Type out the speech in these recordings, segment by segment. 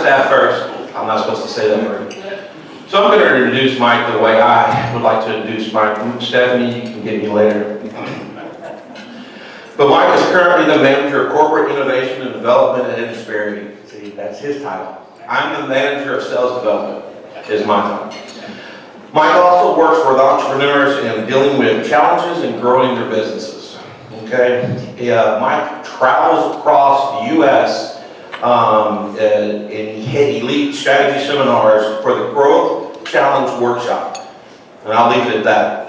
staff first. I'm not supposed to say that word. So I'm going to introduce Mike the way I would like to introduce Mike. Stephanie, you can get me later. But Mike is currently the manager of corporate innovation and development at Insperity. See, that's his title. I'm the manager of sales development, is my title. Mike also works with entrepreneurs in dealing with challenges and growing their businesses. Okay, Mike travels across the U.S. And he leads strategy seminars for the Growth Challenge Workshop. And I'll leave it at that.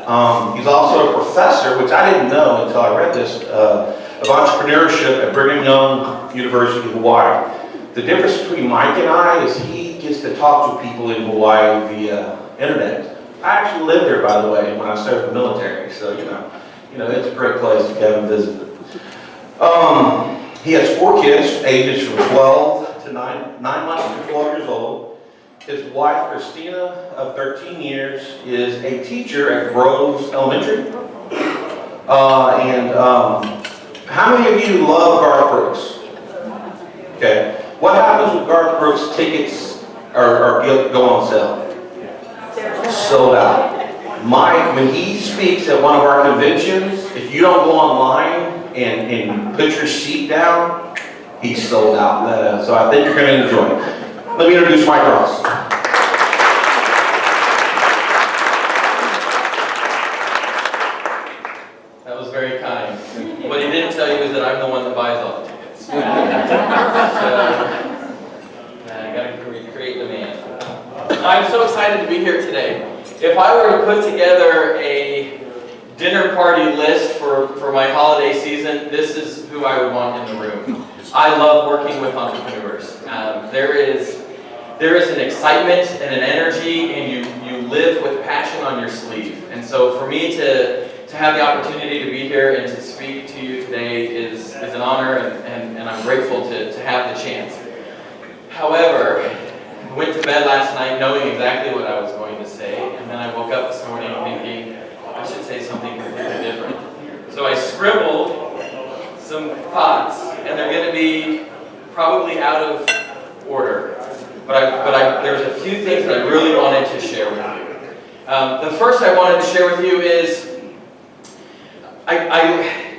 He's also a professor, which I didn't know until I read this, of entrepreneurship at Brigham Young University, Hawaii. The difference between Mike and I is he gets to talk to people in Hawaii via internet. I actually lived there, by the way, when I served the military, so you know, it's a great place to come and visit. He has 4 kids, ages from 12 to 9 months to 12 years old. His wife, Christina, of 13 years, is a teacher at Groves Elementary. How many of you love Garth Brooks? Okay. What happens when Garth Brooks tickets go on sale? Sold out. Mike, when he speaks at one of our conventions, if you don't go online and put your seat down, he's sold out. So I think you're going to enjoy it. Let me introduce Mike Ross. That was very kind. What he didn't tell you is that I'm the one that buys all the tickets. So, I got to create demand. I'm so excited to be here today. If I were to put together a dinner party list for my holiday season, this is who I would want in the room. I love working with entrepreneurs. There is an excitement and an energy, and you live with passion on your sleeve. And so for me to have the opportunity to be here and to speak to you today is an honor, and I'm grateful to have the chance. However, I went to bed last night knowing exactly what I was going to say, and then I woke up this morning thinking I should say something completely different. So I scribbled some thoughts, and they're going to be probably out of order. But there's a few things that I really wanted to share with you. The first I wanted to share with you is,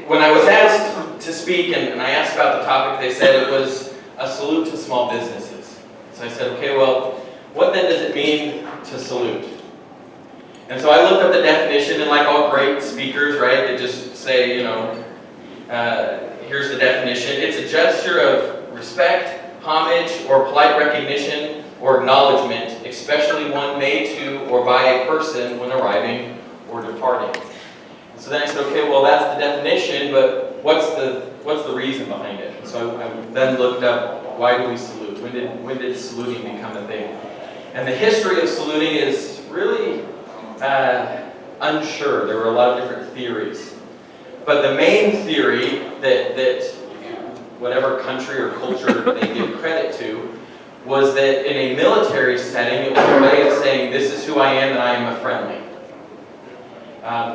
when I was asked to speak and I asked about the topic, they said it was a salute to small businesses. So I said, okay, well, what then does it mean to salute? And so I looked up the definition, and like all great speakers, right, they just say, here's the definition. It's a gesture of respect, homage, or polite recognition or acknowledgement, especially one made to or by a person when arriving or departing. So then I said, okay, well that's the definition, but what's the reason behind it? And so I then looked up, why do we salute? When did saluting become a thing? And the history of saluting is really unsure. There were a lot of different theories. But the main theory that whatever country or culture they give credit to was that in a military setting, it was a way of saying, this is who I am and I am a friendly.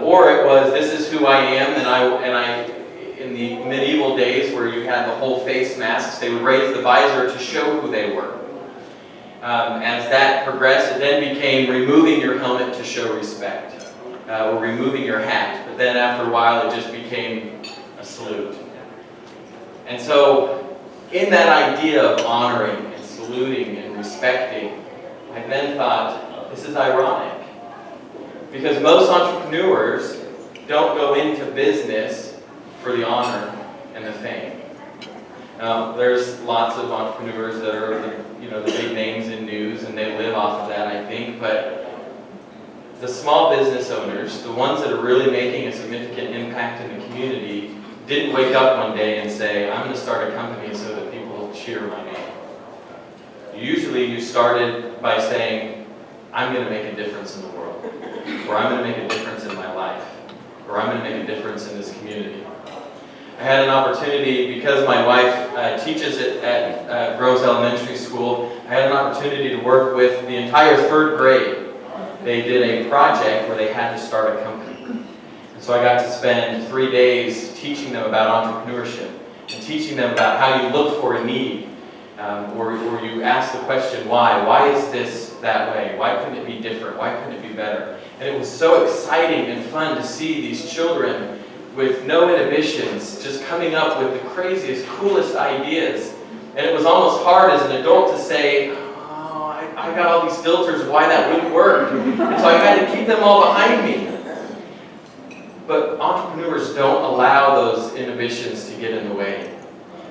Or it was, this is who I am and I in the medieval days where you had the whole face masks, they would raise the visor to show who they were. As that progressed, it then became removing your helmet to show respect, or removing your hat. But then after a while, it just became a salute. And so, in that idea of honoring and saluting and respecting, I then thought, this is ironic. Because most entrepreneurs don't go into business for the honor and the fame. Now, there's lots of entrepreneurs that are the big names in news, and they live off of that, I think, but the small business owners, the ones that are really making a significant impact in the community, didn't wake up one day and say, I'm going to start a company so that people will cheer my name. Usually you started by saying, I'm going to make a difference in the world, or I'm going to make a difference in my life, or I'm going to make a difference in this community. I had an opportunity, because my wife teaches at Groves Elementary School, I had an opportunity to work with the entire 3rd grade. They did a project where they had to start a company. And so I got to spend 3 days teaching them about entrepreneurship and teaching them about how you look for a need, or you ask the question, why? Why is this that way? Why couldn't it be different? Why couldn't it be better? And it was so exciting and fun to see these children with no inhibitions, just coming up with the craziest, coolest ideas. And it was almost hard as an adult to say, oh, I got all these filters of why that wouldn't work. And so I had to keep them all behind me. But entrepreneurs don't allow those inhibitions to get in the way.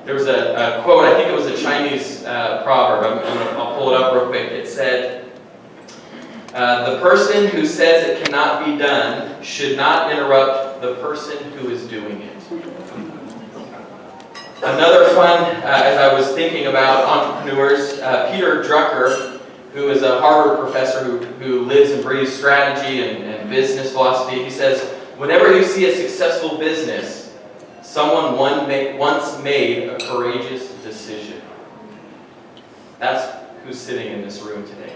There was a quote, I think it was a Chinese proverb, I'll pull it up real quick. It said, the person who says it cannot be done should not interrupt the person who is doing it. Another fun, as I was thinking about entrepreneurs, Peter Drucker, who is a Harvard professor who lives and breathes strategy and business philosophy, he says, whenever you see a successful business, someone once made a courageous decision. That's who's sitting in this room today.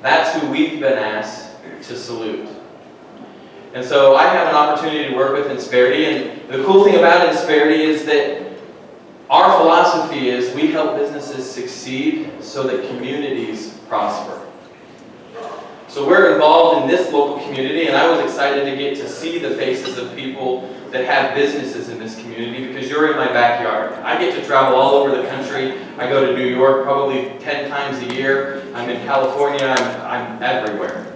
That's who we've been asked to salute. And so I have an opportunity to work with Insperity, and the cool thing about Insperity is that our philosophy is we help businesses succeed so that communities prosper. So we're involved in this local community, and I was excited to get to see the faces of people that have businesses in this community because you're in my backyard. I get to travel all over the country. I go to New York probably 10 times a year. I'm in California. I'm everywhere.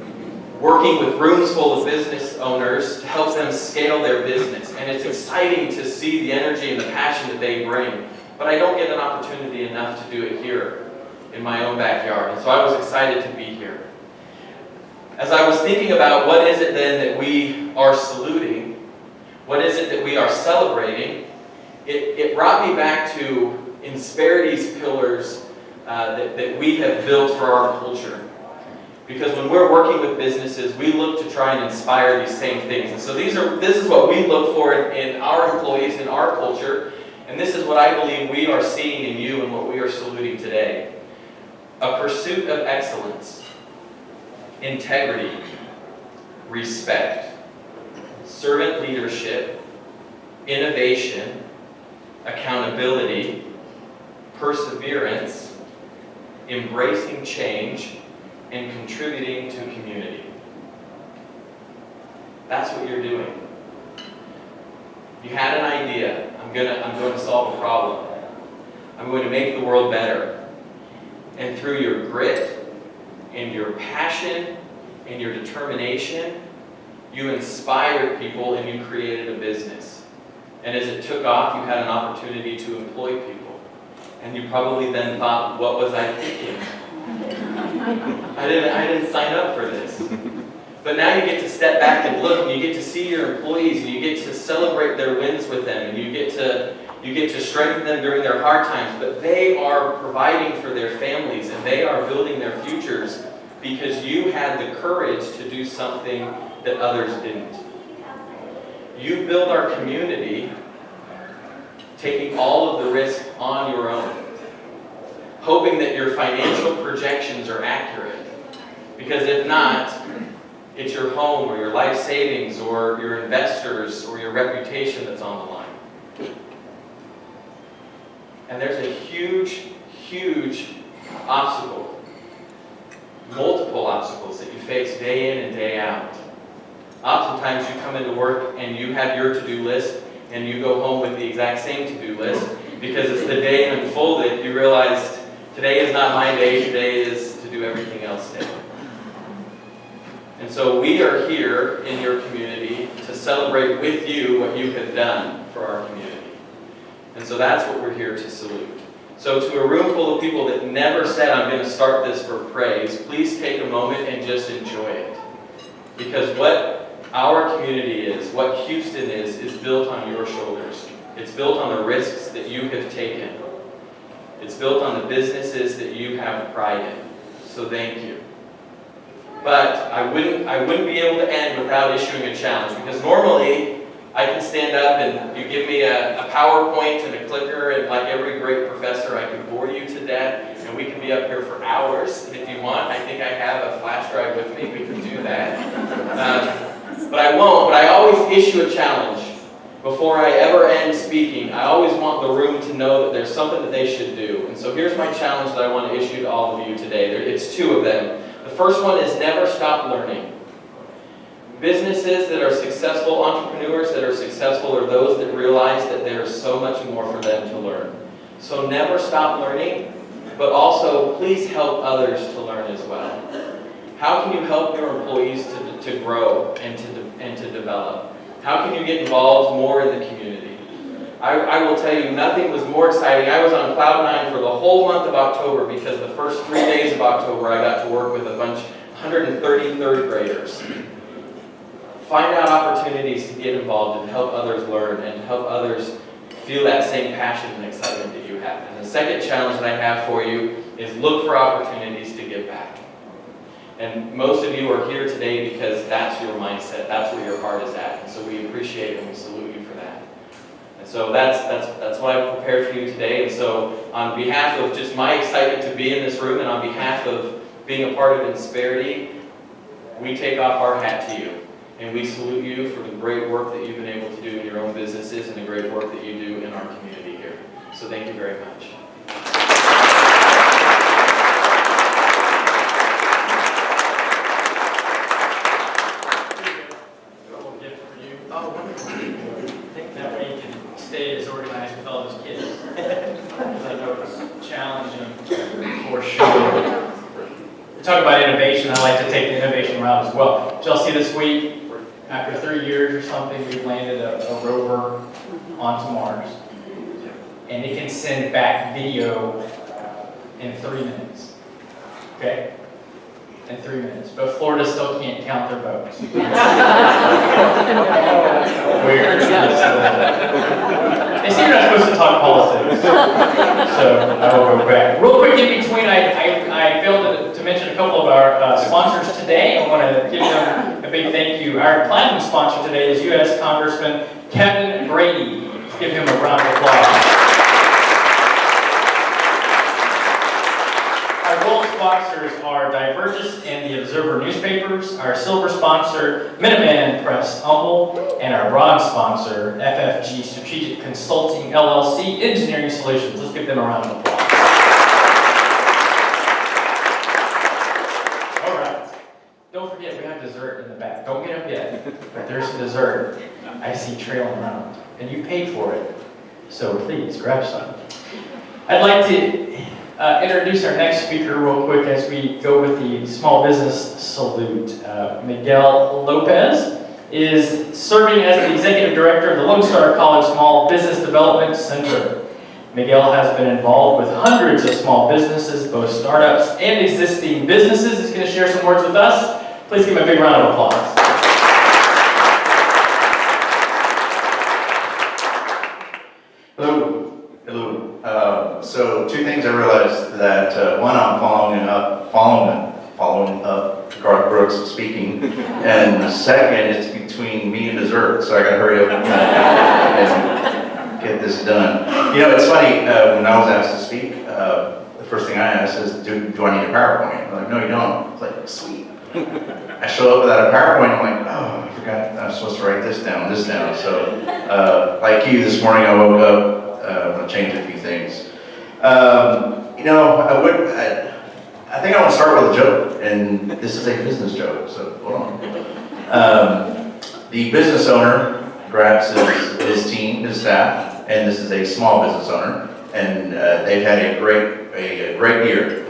Working with rooms full of business owners to help them scale their business. And it's exciting to see the energy and the passion that they bring. But I don't get an opportunity enough to do it here in my own backyard. And so I was excited to be here. As I was thinking about what is it then that we are saluting, what is it that we are celebrating, it brought me back to Insperity's pillars that we have built for our culture. Because when we're working with businesses, we look to try and inspire these same things. And so this is what we look for in our employees, in our culture, and this is what I believe we are seeing in you and what we are saluting today. A pursuit of excellence, integrity, respect, servant leadership, innovation, accountability, perseverance, embracing change, and contributing to community. That's what you're doing. You had an idea. I'm going to solve a problem. I'm going to make the world better. And through your grit and your passion and your determination, you inspired people and you created a business. And as it took off, you had an opportunity to employ people. And you probably then thought, what was I thinking? I didn't sign up for this. But now you get to step back and look, and you get to see your employees, and you get to celebrate their wins with them, and you get to strengthen them during their hard times. But they are providing for their families, and they are building their futures because you had the courage to do something that others didn't. You build our community taking all of the risk on your own, hoping that your financial projections are accurate. Because if not, it's your home or your life savings or your investors or your reputation that's on the line. And there's a huge, huge obstacle, multiple obstacles that you face day in and day out. Oftentimes you come into work and you have your to-do list and you go home with the exact same to-do list because as the day unfolded, you realized today is not my day, today is to do everything else day. And so we are here in your community to celebrate with you what you have done for our community. And so that's what we're here to salute. So to a room full of people that never said, I'm going to start this for praise, please take a moment and just enjoy it. Because what our community is, what Houston is built on your shoulders. It's built on the risks that you have taken. It's built on the businesses that you have pride in. So thank you. But I wouldn't be able to end without issuing a challenge, because normally I can stand up and you give me a PowerPoint and a clicker, and like every great professor, I can bore you to death, and we can be up here for hours if you want. I think I have a flash drive with me. We can do that. But I won't. But I always issue a challenge. before I ever end speaking, I always want the room to know that there's something that they should do. And so here's my challenge that I want to issue to all of you today. It's two of them. The first one is never stop learning. Businesses that are successful, entrepreneurs that are successful, are those that realize that there is so much more for them to learn. So never stop learning, but also please help others to learn as well. How can you help your employees to grow and to develop? How can you get involved more in the community? I will tell you, nothing was more exciting. I was on cloud nine for the whole month of October because the first 3 days of October I got to work with a bunch, 130 third graders. Find out opportunities to get involved and help others learn and help others feel that same passion and excitement that you have. And the second challenge that I have for you is look for opportunities to give back. And most of you are here today because that's your mindset, that's where your heart is at. And so we appreciate it and we salute you for that. And so that's what I've prepared for you today. And so on behalf of just my excitement to be in this room and on behalf of being a part of Insperity, we take off our hat to you. And we salute you for the great work that you've been able to do in your own businesses and the great work that you do in our community here. So thank you very much. Little gift for you. Oh, wonderful. I think that way you can stay as organized with all those kids. Because I know it's challenging for sure. We talk about innovation. I like to take the innovation route as well. Did y'all see this week? After 3 years or something, we've landed a rover onto Mars. And it can send back video in 3 minutes. Okay? In 3 minutes. But Florida still can't count their votes. Weird. They say you're not supposed to talk politics. So I will go back. Real quick in between, I failed to mention a couple of our sponsors today. I want to give them a big thank you. Our platinum sponsor today is U.S. Congressman Kevin Brady. Let's give him a round of applause. Our gold sponsors are Divergent and the Observer newspapers. Our silver sponsor, Minuteman Press Humble, and our bronze sponsor, FFG Strategic Consulting LLC Engineering Solutions. Let's give them a round of applause. All right. Don't forget, we have dessert in the back. Don't get up yet, but there's some dessert I see trailing around, and you paid for it, so please grab some. I'd like to introduce our next speaker real quick as we go with the small business salute. Miguel Lopez is serving as the executive director of the Lone Star College Small Business Development Center. Miguel has been involved with hundreds of small businesses, both startups and existing businesses. He's going to share some words with us. Please give him a big round of applause. Hello. So two things I realized that one, I'm following up Garth Brooks speaking, and the second, it's between me and dessert, so I got to hurry up and get this done. You know, it's funny, when I was asked to speak, the first thing I asked is, do I need a PowerPoint? I'm like, no, you don't. It's like, sweet. I show up without a PowerPoint, I'm like, oh, I forgot I'm supposed to write this down. So, like you, this morning I woke up, I'm going to change a few things. You know, I think I want to start with a joke, and this is a business joke, so hold on. The business owner grabs his team, his staff, and this is a small business owner, and they've had a great year.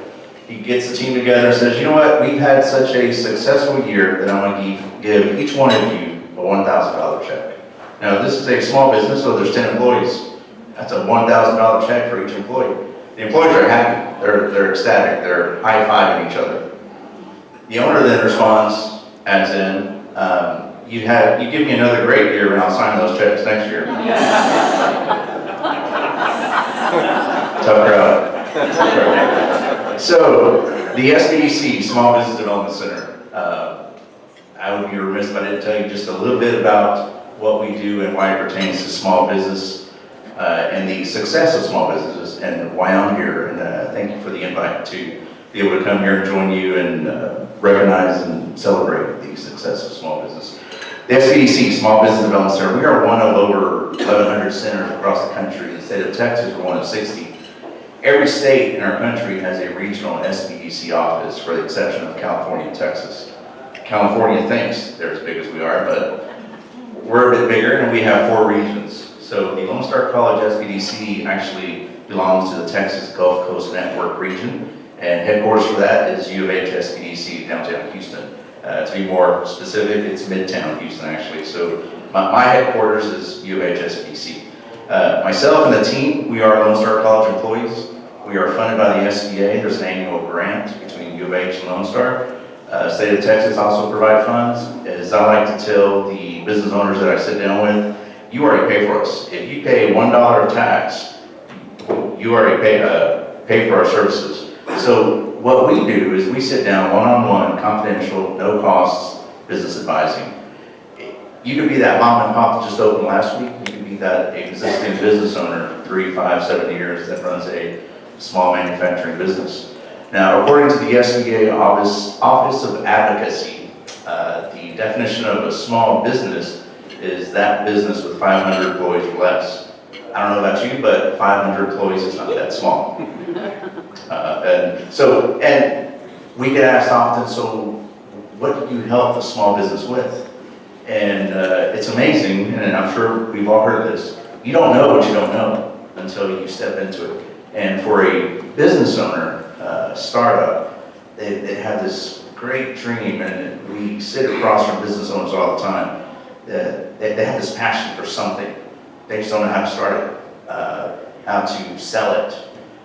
He gets the team together and says, you know what, we've had such a successful year that I'm going to give each one of you a $1,000 check. Now, this is a small business, so there's 10 employees. That's a $1,000 check for each employee. The employees are happy, they're ecstatic, they're high-fiving each other. The owner then responds, as in, you give me another great year and I'll sign those checks next year. Tough crowd. So, the SBDC, Small Business Development Center. I would be remiss if I didn't tell you just a little bit about what we do and why it pertains to small business. And the success of small businesses and why I'm here. And thank you for the invite to be able to come here and join you and recognize and celebrate the success of small business. The SBDC, Small Business Development Center, we are one of over 1,100 centers across the country. In the state of Texas, we're one of 60. Every state in our country has a regional SBDC office, for the exception of California and Texas. California thinks they're as big as we are, but we're a bit bigger, and we have 4 regions. So the Lone Star College SBDC actually belongs to the Texas Gulf Coast Network region, and headquarters for that is U of H SBDC, downtown Houston. To be more specific, it's Midtown Houston, actually. So my headquarters is U of H SBDC. Myself and the team, we are Lone Star College employees. We are funded by the SBA. There's an annual grant between U of H and Lone Star. State of Texas also provide funds. As I like to tell the business owners that I sit down with, you already pay for us. If you pay $1 of tax, you already pay for our services. So what we do is we sit down one-on-one, confidential, no costs, business advising. You could be that mom and pop that just opened last week. You could be that existing business owner, 3, 5, 7 years, that runs a small manufacturing business. Now, according to the SBA Office of Advocacy, the definition of a small business is that business with 500 employees or less. I don't know about you, but 500 employees is not that small. And we get asked often, so what do you help a small business with? And it's amazing, and I'm sure we've all heard this, you don't know what you don't know until you step into it. And for a business owner, startup, they have this great dream, and we sit across from business owners all the time. They have this passion for something. They just don't know how to start it, how to sell it.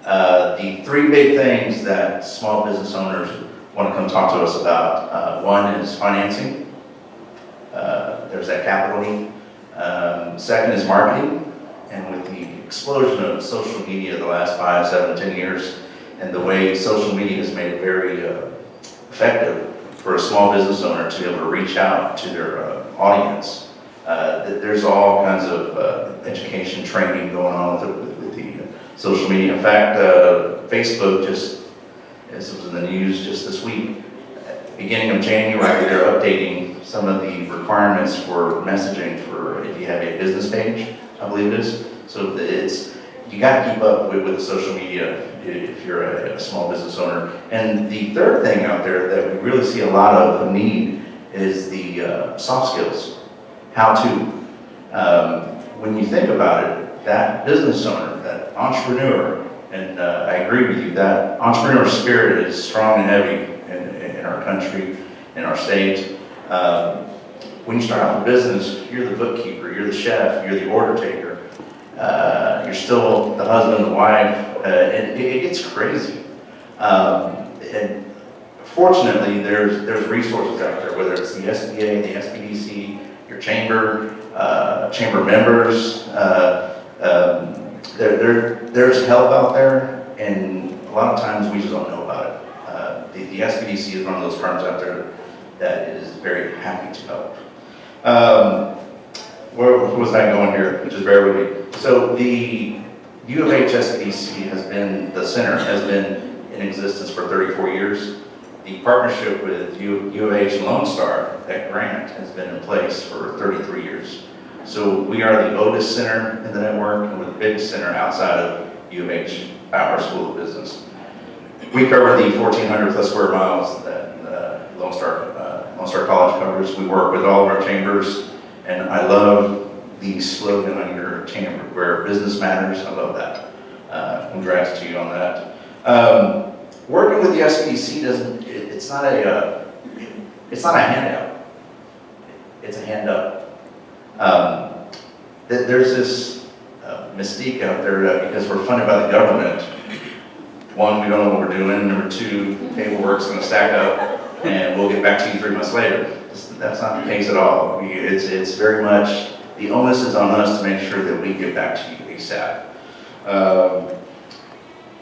The 3 big things that small business owners want to come talk to us about. One is financing. There's that capital need. Second is marketing. And with the explosion of social media the last 5, 7, 10 years, and the way social media has made it very effective for a small business owner to be able to reach out to their audience. There's all kinds of education training going on with the social media. In fact, Facebook this was in the news just this week, beginning of January, they're updating some of the requirements for messaging for if you have a business page, I believe it is. So you got to keep up with the social media if you're a small business owner. And the third thing out there that we really see a lot of need is the soft skills, how to. When you think about it, that business owner, that entrepreneur, and I agree with you, that entrepreneur spirit is strong and heavy in our country, in our state. When you start out a business, you're the bookkeeper, you're the chef, you're the order taker. You're still the husband, the wife, and it gets crazy. And fortunately, there's resources out there, whether it's the SBA, the SBDC, your chamber members. There's help out there, and a lot of times we just don't know about it. The SBDC is one of those firms out there that is very happy to help. Where was I going here? Just bear with me. So the U of H SBDC has been in existence for 34 years. The partnership with U of H and Lone Star, that grant, has been in place for 33 years. So we are the oldest center in the network, and we're the biggest center outside of U of H, our School of Business. We cover the 1,400 plus square miles that Lone Star College covers. We work with all of our chambers. And I love the slogan on your chamber, where business matters. I love that. Congrats to you on that. Working with the SBDC it's not a handout. It's a hand up. There's this mystique out there because we're funded by the government. One, we don't know what we're doing. Number 2, paperwork's going to stack up, and we'll get back to you 3 months later. That's not the case at all. It's very much, the onus is on us to make sure that we get back to you ASAP.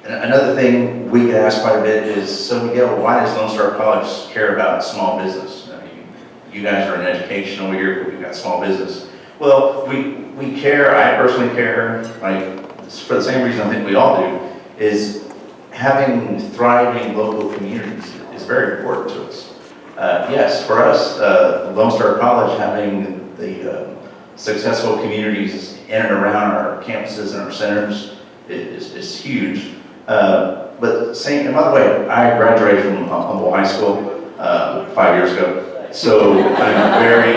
Another thing we get asked quite a bit is, so Miguel, why does Lone Star College care about small business? I mean, you guys are in education over here, but we've got small business. Well, we care, I personally care, like, for the same reason I think we all do, is having thriving local communities is very important to us. Yes, for us, Lone Star College, having the successful communities in and around our campuses and our centers is huge. But same, and by the way, I graduated from Humboldt High School 5 years ago. So I'm very,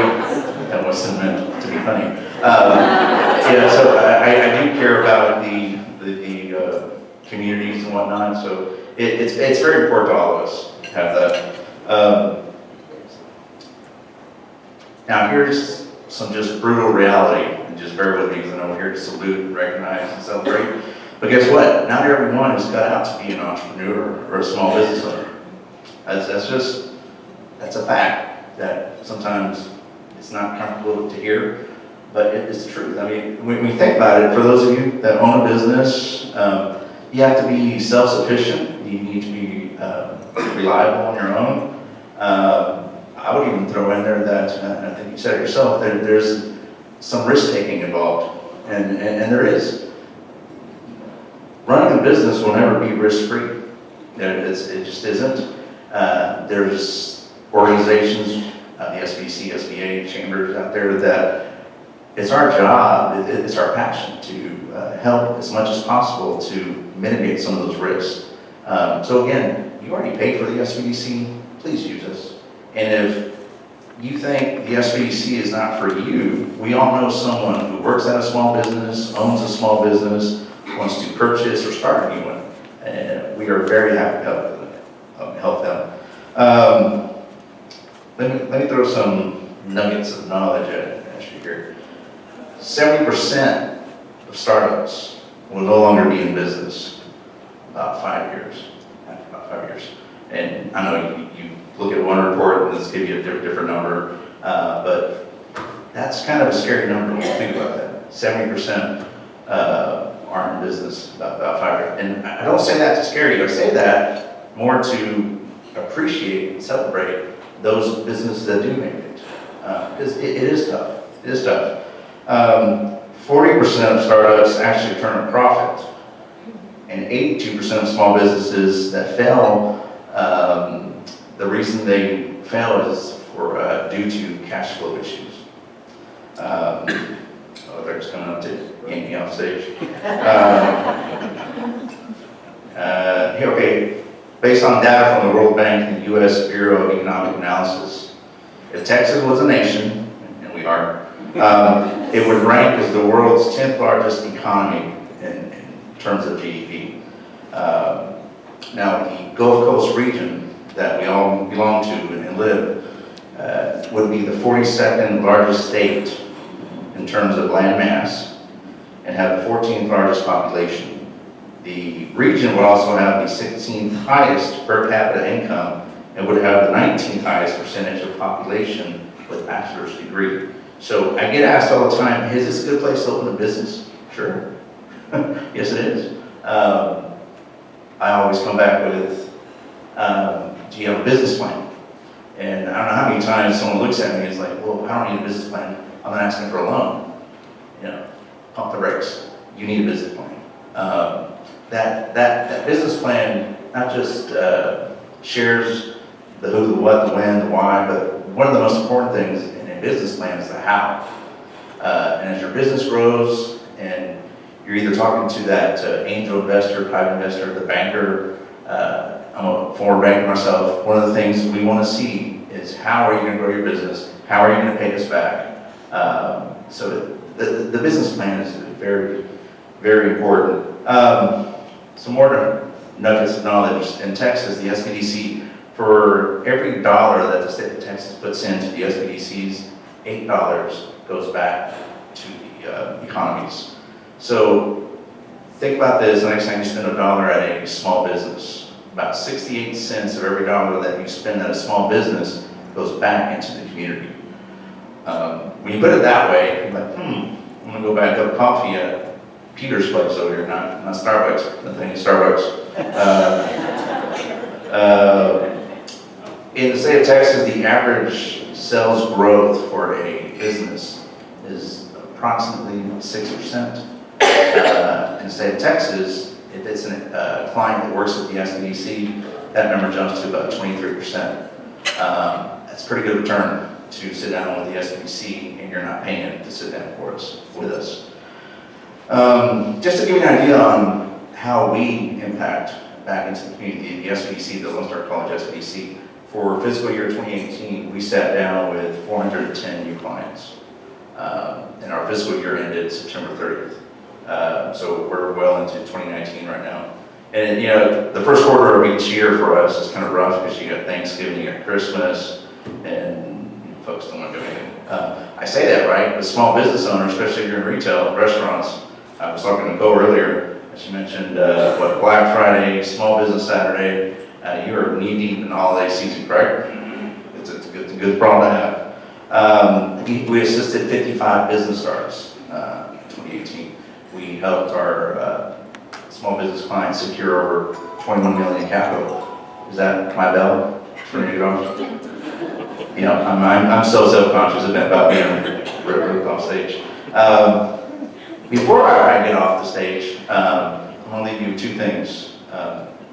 that wasn't meant to be funny. Yeah, so I do care about the communities and whatnot. So it's very important to all of us to have that. Now here's some just brutal reality, and just bear with me because I know we're here to salute, recognize, and celebrate. But guess what? Not everyone is cut out to be an entrepreneur or a small business owner. That's a fact that sometimes it's not comfortable to hear, but it's the truth. I mean, when you think about it, for those of you that own a business, you have to be self-sufficient. You need to be reliable on your own. I would even throw in there that, and I think you said it yourself, there's some risk-taking involved, and there is. Running a business will never be risk-free. It just isn't. There's organizations, the SBDC, SBA, chambers out there that it's our job, it's our passion to help as much as possible to mitigate some of those risks. So again, you already paid for the SBDC, please use us. And if you think the SBDC is not for you, we all know someone who works at a small business, owns a small business, wants to purchase or start a new one. And we are very happy to help them. Let me throw some nuggets of knowledge at you here. 70% of startups will no longer be in business about 5 years. After about 5 years. And I know you look at one report and this gives you a different number, but that's kind of a scary number when you think about that. 70% aren't in business about 5 years. And I don't say that to scare you, I say that more to appreciate and celebrate those businesses that do make it. Because it is tough, it is tough. 40% of startups actually turn a profit, and 82% of small businesses that fail, the reason they fail is due to cash flow issues. Oh, they're just coming up to yank me off stage. Okay, based on data from the World Bank and the U.S. Bureau of Economic Analysis, if Texas was a nation, and we are, it would rank as the world's 10th largest economy in terms of GDP. Now, the Gulf Coast region that we all belong to and live would be the 42nd largest state in terms of land mass and have the 14th largest population. The region would also have the 16th highest per capita income and would have the 19th highest percentage of population with bachelor's degree. So I get asked all the time, is this a good place to open a business? Sure. Yes, it is. I always come back with, do you have a business plan? And I don't know how many times someone looks at me and is like, well, I don't need a business plan. I'm not asking for a loan. You know, pump the brakes. You need a business plan. That business plan not just shares the who, the what, the when, the why, but one of the most important things in a business plan is the how. And as your business grows and you're either talking to that angel investor, private investor, the banker, I'm a former banker myself, one of the things we want to see is how are you going to grow your business? How are you going to pay this back? So the business plan is very, very important. Some more nuggets of knowledge. In Texas, the SBDC, for every dollar that the state of Texas puts into the SBDCs, $8 goes back to the economies. So think about this, the next time you spend $1 at a small business, about 68 cents of every dollar that you spend at a small business goes back into the community. When you put it that way, you're like, I'm gonna go back up coffee at Peter's place over here, not Starbucks, nothing Starbucks. In the state of Texas, the average sales growth for a business is approximately 6%. In the state of Texas, if it's a client that works at the SBDC, that number jumps to about 23%. That's a pretty good return to sit down with the SBDC and you're not paying to sit down with us. Just to give you an idea on how we impact back into the community, the SBDC, the Lone Star College SBDC, for fiscal year 2018, we sat down with 410 new clients. And our fiscal year ended September 30th. So we're well into 2019 right now. And you know, the first quarter of each year for us is kind of rough because you got Thanksgiving, you got Christmas, and folks don't want to do anything. I say that, right? But small business owners, especially if you're in retail, restaurants, I was talking to Nicole earlier, she mentioned Black Friday, Small Business Saturday, you are knee deep in the holiday season, correct? It's a good problem to have. We assisted 55 business starts in 2018. We helped our small business clients secure over 21 million in capital. Is that my bell for you guys? You know, I'm so self-conscious about being ripped off stage. Before I get off the stage, I'm going to leave you with two things.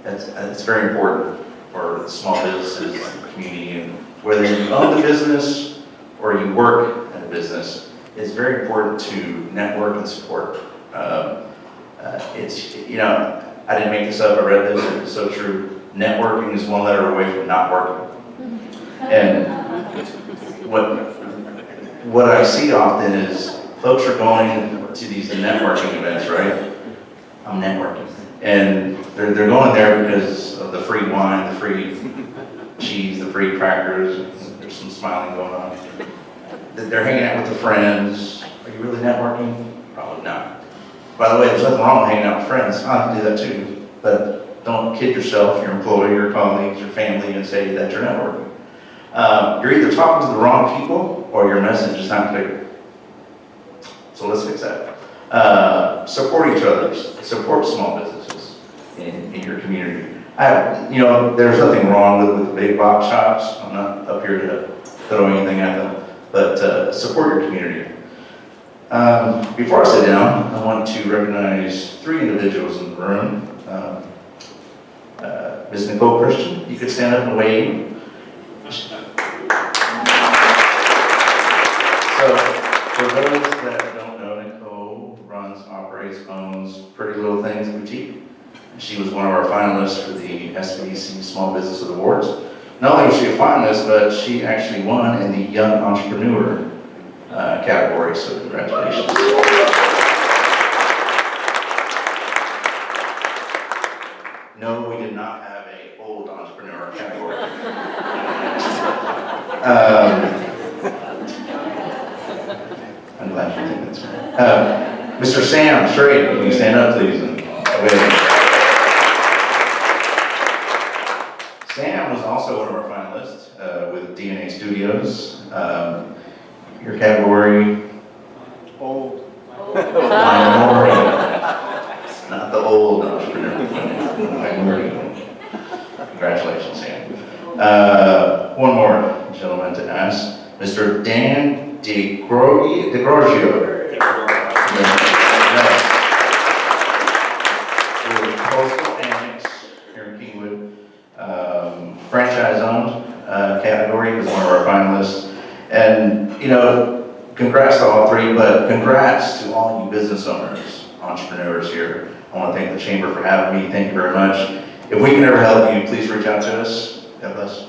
That's very important for the small businesses, the community, and whether you own the business or you work at a business, it's very important to network and support. You know, I didn't make this up, I read this, it's so true. Networking is one letter away from not working. And what I see often is folks are going to these networking events, right? I'm networking. And they're going there because of the free wine, the free cheese, the free crackers, there's some smiling going on. They're hanging out with their friends. Are you really networking? Probably not. By the way, there's nothing wrong with hanging out with friends. I can do that too. But don't kid yourself, your employee, your colleagues, your family, and say that you're networking. You're either talking to the wrong people or your message is not clear. So let's fix that. Support each other. Support small businesses in your community. You know, there's nothing wrong with big box shops. I'm not up here to throw anything at them, but support your community. Before I sit down, I want to recognize three individuals in the room. Ms. Nicole Christian, you could stand up and wave. So, for those that don't know, Nicole operates, owns Pretty Little Things Boutique. She was one of our finalists for the SBDC Small Business Awards. Not only was she a finalist, but she actually won in the Young Entrepreneur category, so congratulations. No, we did not have an old entrepreneur category. I'm glad you think that's right. Mr. Sam Schrade, can you stand up, please? And wave. Sam was also one of our finalists with DNA Studios. Your category? Old. Minority. Not the old entrepreneur. Minority. Congratulations, Sam. One more gentleman to ask. Mr. Dan DeGrogio. Coastal Annex here in Kingwood. Franchise owned category was one of our finalists. And, you know, congrats to all three, but congrats to all you business owners, entrepreneurs here. I want to thank the Chamber for having me. Thank you very much. If we can ever help you, please reach out to us. God bless.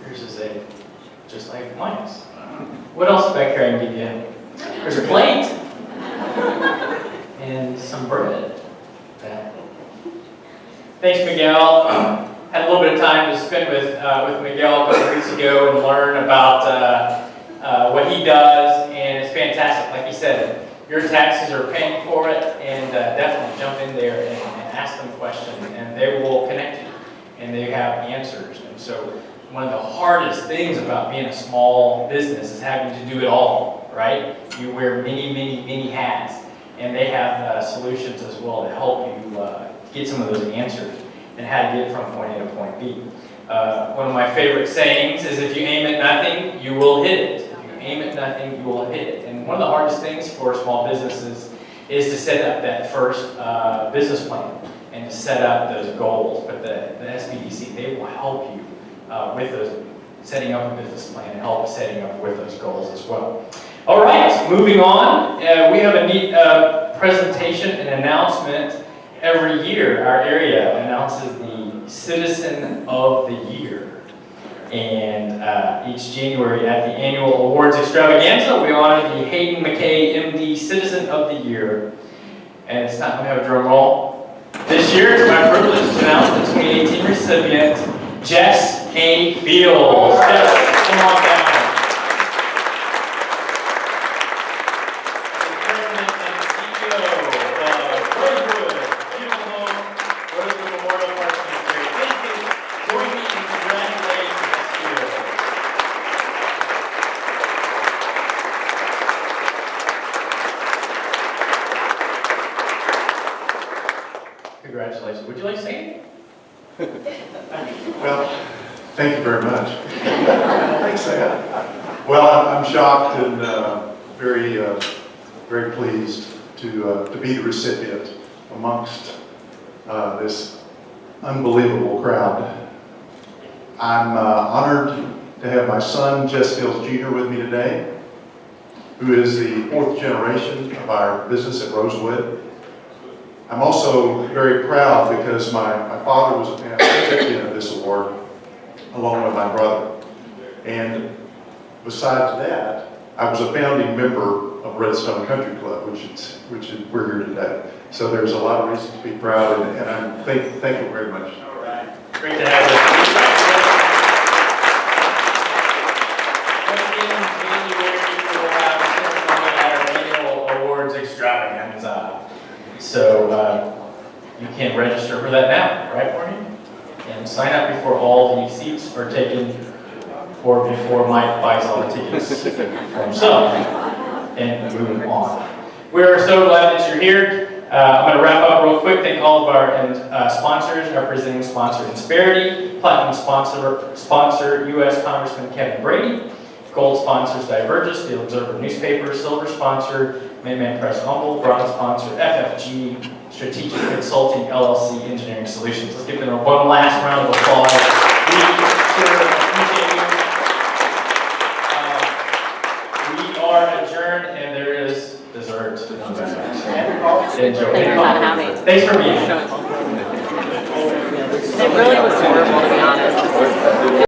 Yours is just like mine's. What else back here I can give you? There's a plate and some bread. Thanks, Miguel. Had a little bit of time to spend with Miguel a couple weeks ago and learn about what he does, and it's fantastic. Like he said, your taxes are paying for it, and definitely jump in there and ask them questions, and they will connect you, and they have answers. And so one of the hardest things about being a small business is having to do it all, right? You wear many, many, many hats, and they have solutions as well to help you get some of those answers and how to get from point A to point B. One of my favorite sayings is, if you aim at nothing, you will hit it. If you aim at nothing, you will hit it. And one of the hardest things for small businesses is to set up that first business plan and to set up those goals. But the SBDC, they will help you with those, setting up a business plan and help setting up with those goals as well. All right, moving on. We have a neat presentation and announcement. Every year, our area announces the Citizen of the Year. And each January at the annual awards extravaganza, we honor the Hayden McKay MD Citizen of the Year. And it's time we have a drum roll. This year, it's my privilege to announce the 2018 recipient, Jess A. Fields. Jess, come on down. Congratulations. Would you like to say anything? Well, thank you very much. Thanks, Sam. Well, I'm shocked and very pleased to be the recipient amongst this unbelievable crowd. I'm honored to have my son, Jess Fields Jr., with me today, who is the 4th generation of our business at Rosewood. I'm also very proud because my father was a past recipient of this award, along with my brother. And besides that, I was a founding member of Redstone Country Club, which we're here today. So there's a lot of reasons to be proud, and I thank you very much. All right. Great to have you. In January, we will have a ceremony at our annual awards extravaganza. So you can register for that now, right, Courtney? And sign up before all the seats are taken, or before Mike buys all the tickets for himself, and move on. We're so glad that you're here. I'm going to wrap up real quick. Thank all of our sponsors. Our presenting sponsor, Insperity. Platinum sponsor, U.S. Congressman Kevin Brady. Gold sponsors, Divergis, the Observer newspaper. Silver sponsor, Minuteman Press Humble. Bronze sponsor, FFG, Strategic Consulting, LLC, Engineering Solutions. Let's give them one last round of applause. We sure appreciate you. We are adjourned, and there is dessert. Enjoy. Thanks for being here. It really was horrible, to be honest.